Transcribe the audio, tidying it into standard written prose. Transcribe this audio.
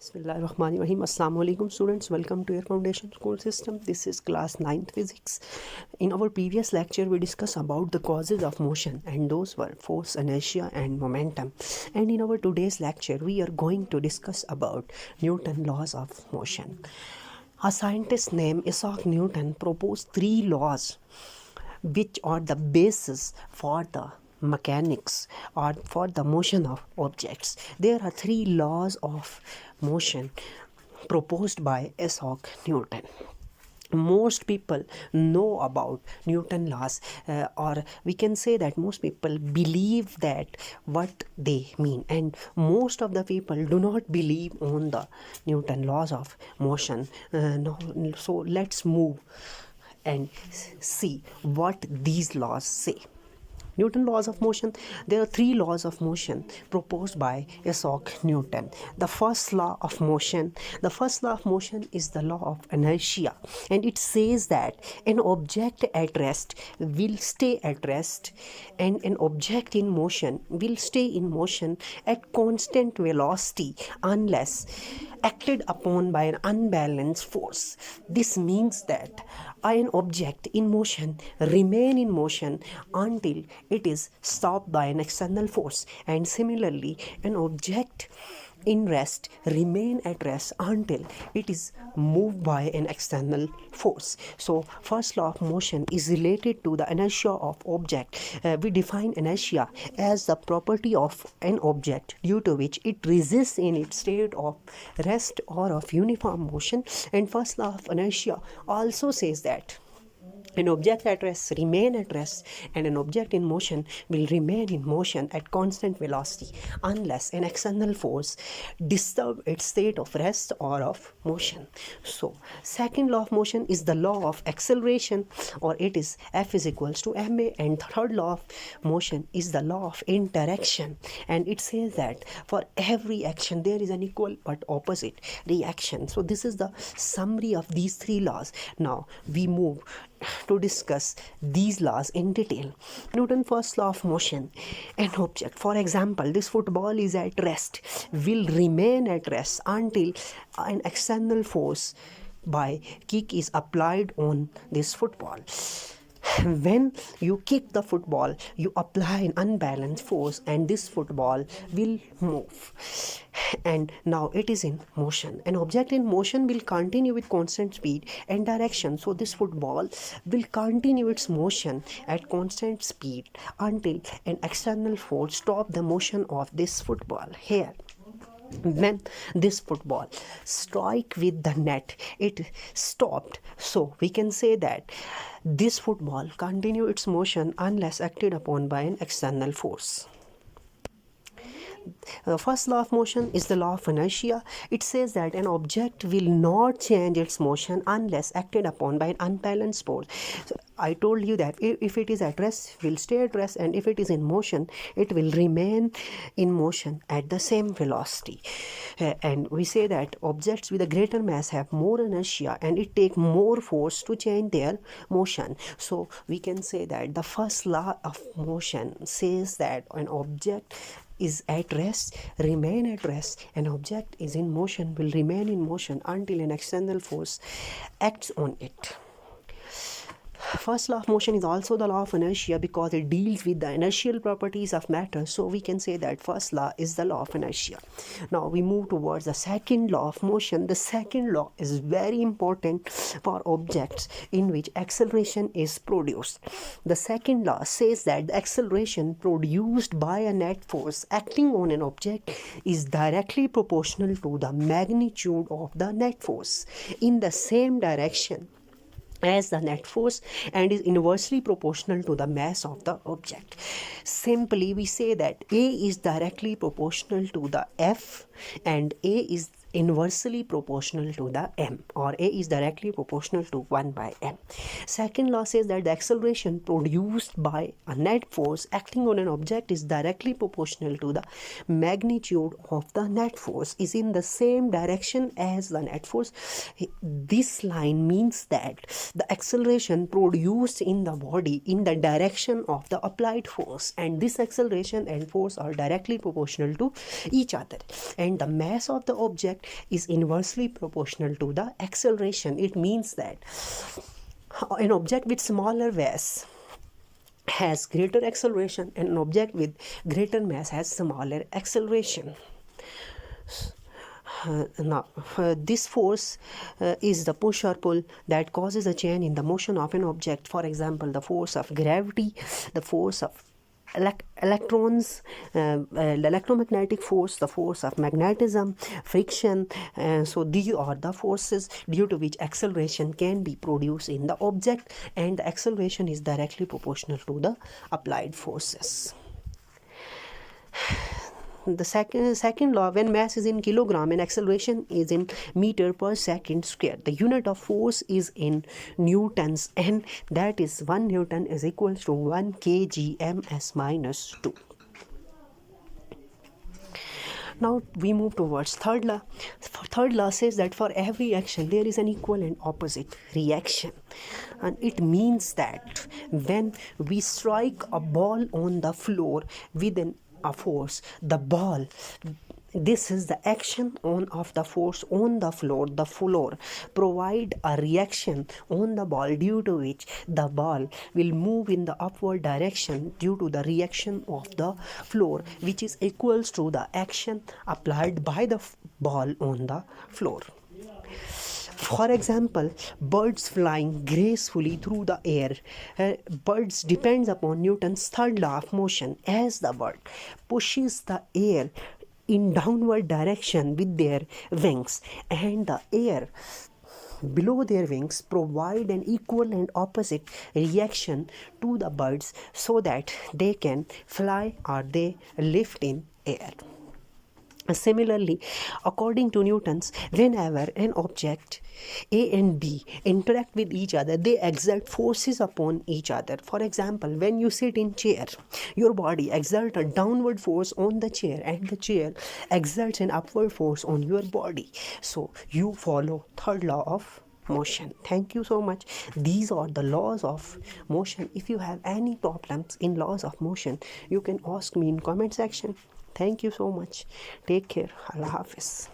Bismillahirrahmanirrahim. Assalamu alaikum students. Welcome to your foundation school system. This is class 9th physics. In our previous lecture we discussed about the causes of motion, and those were force, inertia and momentum. And in our today's lecture we are going to discuss about Newton's laws of motion. A scientist named Isaac Newton proposed 3 laws which are the basis for the mechanics or for the motion of objects. There are 3 laws of motion proposed by Isaac Newton. Most people know about Newton laws, or we can say that most people believe that what they mean, and most of the people do not believe on the Newton laws of motion. So let's move and see what these laws say. Newton laws of motion. There are 3 laws of motion proposed by Isaac Newton. The first law of motion is the law of inertia, and it says that an object at rest will stay at rest, and an object in motion will stay in motion at constant velocity unless acted upon by an unbalanced force. This means that an object in motion remain in motion until it is stopped by an external force, and similarly an object in rest remain at rest until it is moved by an external force. So first law of motion is related to the inertia of object. We define inertia as the property of an object due to which it resists in its state of rest or of uniform motion. And first law of inertia also says that an object at rest remain at rest, and an object in motion will remain in motion at constant velocity unless an external force disturb its state of rest or of motion. So second law of motion is the law of acceleration, or it is F is equals to ma. And third law of motion is the law of interaction, and it says that for every action there is an equal but opposite reaction. So this is the summary of these 3 laws. Now we move to discuss these laws in detail. Newton's first law of motion: an object, for example this football, is at rest, will remain at rest until an external force by kick is applied on this football. When you kick the football, you apply an unbalanced force and this football will move, and now it is in motion. An object in motion will continue with constant speed and direction, so this football will continue its motion at constant speed until an external force stop the motion of this football. Here, when this football strike with the net, it stopped, so we can say that this football continue its motion unless acted upon by an external force. The first law of motion is the law of inertia. It says that an object will not change its motion unless acted upon by an unbalanced force. So I told you that if it is at rest, will stay at rest, and if it is in motion, it will remain in motion at the same velocity. And we say that objects with a greater mass have more inertia, and it takes more force to change their motion. So we can say that the first law of motion says that an object is at rest, remain at rest. An object is in motion, will remain in motion until an external force acts on it. First law of motion is also the law of inertia because it deals with the inertial properties of matter. So we can say that first law is the law of inertia. Now we move towards the second law of motion. The second law is very important for objects in which acceleration is produced. The second law says that the acceleration produced by a net force acting on an object is directly proportional to the magnitude of the net force in the same direction as the net force, and is inversely proportional to the mass of the object. Simply we say that A is directly proportional to the F and A is inversely proportional to the m, or A is directly proportional to 1 by m. Second law says that the acceleration produced by a net force acting on an object is directly proportional to the magnitude of the net force is in the same direction as the net force. This line means that the acceleration produced in the body in the direction of the applied force, and this acceleration and force are directly proportional to each other, and the mass of the object object is inversely proportional to the acceleration. It means that an object with smaller mass has greater acceleration and an object with greater mass has smaller acceleration. This force is the push or pull that causes a change in the motion of an object. For example, the force of gravity, the force of electrons, the electromagnetic force, the force of magnetism, friction. So these are the forces due to which acceleration can be produced in the object, and the acceleration is directly proportional to the applied forces. The second law, when mass is in kilogram and acceleration is in meter per second square, the unit of force is in newtons, and that is 1 Newton is equal to 1 kg ms minus 2. Now we move towards third law. Third law says that for every action there is an equal and opposite reaction, and it means that when we strike a ball on the floor with a force, the ball, this is the action of the force on the floor provide a reaction on the ball, due to which the ball will move in the upward direction due to the reaction of the floor, which is equals to the action applied by the ball on the floor. For example, birds flying gracefully through the air. Birds depends upon Newton's third law of motion, as the bird pushes the air in downward direction with their wings, and the air below their wings provide an equal and opposite reaction to the birds so that they can fly or they lift in air. Similarly, according to Newton's, whenever an object A and B interact with each other, they exert forces upon each other. For example, when you sit in chair, your body exerts a downward force on the chair, and the chair exerts an upward force on your body. So you follow third law of motion. Thank you so much. These are the laws of motion. If you have any problems in laws of motion, you can ask me in comment section. Thank you so much. Take care. Allah Hafiz.